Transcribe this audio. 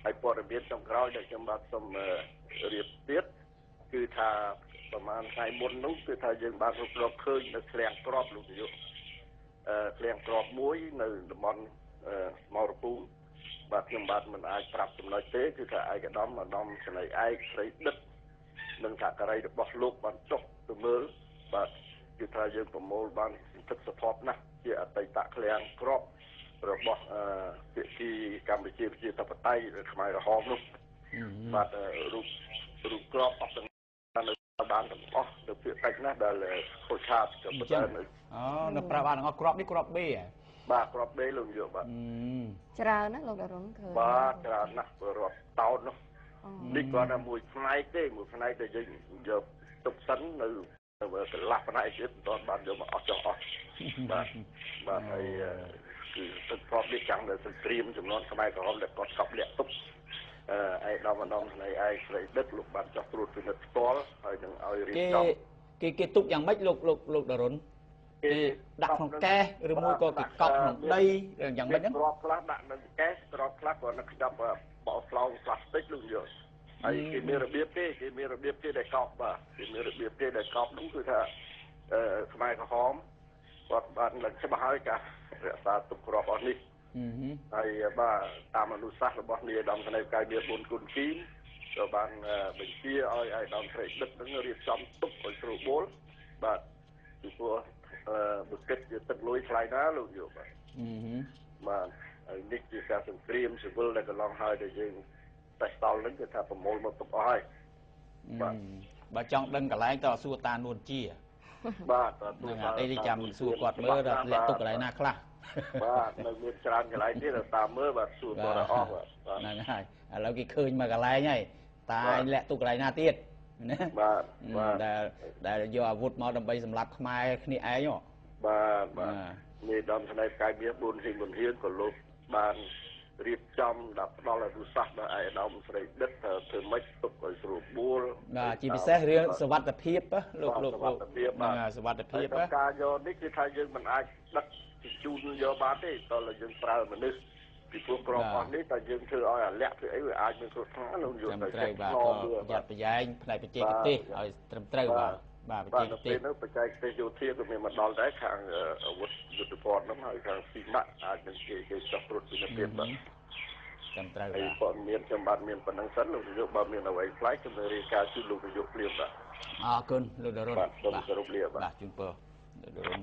ហើយព័ត៌មានចុងក្រោយដែលខ្ញុំបាទសូមរៀបទៀតគឺថាប្រហែលថ្ងៃមុននោះគឺថាយើងបានរកឃើញនៅឃ្លាំងក្របលោកនាយកឃ្លាំងក្របមួយនៅតំបន់ស្មៅរពូបាទខ្ញុំបាទមិនអាចប្រាប់ចំណុចទេគឺថាឯកឧត្តមស្រីឯកស្រីដិតនិងសហការីរបស់លោកបានចុះទៅមើលបាទគឺថាយើងប្រមូលបានទឹកសភ័ព្វណាស់ជាអតីតឃ្លាំងក្របរបស់ភាគីកម្ពុជាប្រជាធិបតេយ្យខ្មែរក្រហមនោះបាទរូបក្របអស់ទាំងនៅបានទាំងអស់ទៅភាគតិចណាស់ដែលខូចខាតក៏ប៉ុន្តែនៅប្រាប់បានទាំងអស់ក្របនេះក្រប B បាទក្រប B លោកយកបាទច្រើនណាលោកដរុនឃើញបាទច្រើនណាស់រាប់តោននោះនេះគាត់ថាមួយផ្នែកទេមួយផ្នែកដែលយើងយកទុកសិននៅកន្លះផ្នែកទៀតមិនទាន់បានយកមកអស់ចុះអស់បាទហើយគឺទឹកផ្របនេះចាំងនៅសង្គ្រាមចំនួនខ្មែរក្រហមដែលគាត់កប់លាក់ទុកឯកឧត្តមស្រីឯកស្រីដិតលោកបានចោះត្រួតពិនិត្យផ្ទាល់ហើយនឹងឲ្យរៀបចំគេទុកយ៉ាងម៉េចលោកដរុនគេដាក់ក្នុងកែសឬមួយក៏គេកប់ក្នុងដីយ៉ាងម៉េចហ្នឹងក្របខ្លះដាក់នៅកែសក្របខ្លះក៏នៅខ្ចប់បោស្លោងផ្លាស្ទិកលោកយកហើយគេមានរបៀបទេគេមានរបៀបទេដែលកប់បាទគេមានរបៀបទេដែលកប់នោះគឺថាខ្មែរក្រហមគាត់បានឡើងច្បាស់ហើយការរក្សាទុកក្របអស់នេះហើយបាទតាមអនុសាសន៍របស់នាយឧត្តមស្នេហ៍កាយវា4គុណគីមក៏បានបញ្ជាឲ្យឯកឧត្តមស្រីដិតនឹងរៀបចំទុកឲ្យស្រួលបួលបាទពីព្រោះបុគិតជាទឹកលុយថ្លៃណាលោកយកបាទបាទហើយនេះជាការសង្គ្រាមស៊ីវិលដែលកន្លងហើយដែលយើងតែស្តល់នឹងគឺថាប្រមូលមកទុកអស់ហើយបាទបើចង់ដឹងកន្លែងតើសួរតានួនជាបាទហ្នឹងហើយនេះចាំសួរគាត់មើលថាលាក់ទុកកន្លែងណាខ្លះបាទនៅមានច្រើនកន្លែងទៀតតាមមើលបាទសួរគាត់អស់បាទហ្នឹងហើយឥឡូវគេឃើញមកកន្លែងហើយតាលាក់ទុកកន្លែងណាទៀតណាបាទដែលយកអាវុធមកដើម្បីសម្លាប់ខ្មែរគ្នាឯងបាទនាយឧត្តមស្នេហ៍កាយវា4ហ៊ីមុនហ៊ានក៏លោកបានរៀបចំដល់ផ្ដល់អនុសាសន៍ដល់ឯកឧត្តមស្រីដិតធ្វើម៉េចទុកឲ្យស្រួលបួលបាទជាពិសេសរឿងសុវត្ថិភាពលោកសុវត្ថិភាពការយកនេះគឺថាយើងមិនអាចដឹកជញ្ជូនយកបានទេតើយើងប្រើមនុស្សពីព្រោះក្របអស់នេះតែយើងធ្វើឲ្យអាលាក់ធ្វើអីវាអាចមានគ្រោះថ្នាក់លោកយកទៅត្រូវបាទប្រយ័ត្នប្រយែងផ្នែកបច្ចេកទេសឲ្យត្រឹមត្រូវបាទបច្ចេកទេសនោះបច្ចេកទេសយោធាក៏មានមកដល់ដែរខាងអាវុធយុទ្ធភ័ណ្ឌហ្នឹងហើយខាងស៊ីម៉ាក់អាចនឹងគេចោះត្រួតពិនិត្យទៀតបាទត្រឹមត្រូវហើយព័ត៌មានខ្ញុំបាទមានប៉ុណ្្នឹងសិនលោកនាយកបើមានអ្វីផ្លែកខ្ញុំនឹងរាយការណ៍ជូនលោកនាយកភ្លាមបាទអរគុណលោកដរុនបាទសូមគោរពលាបាទជូនពរលោកដរុន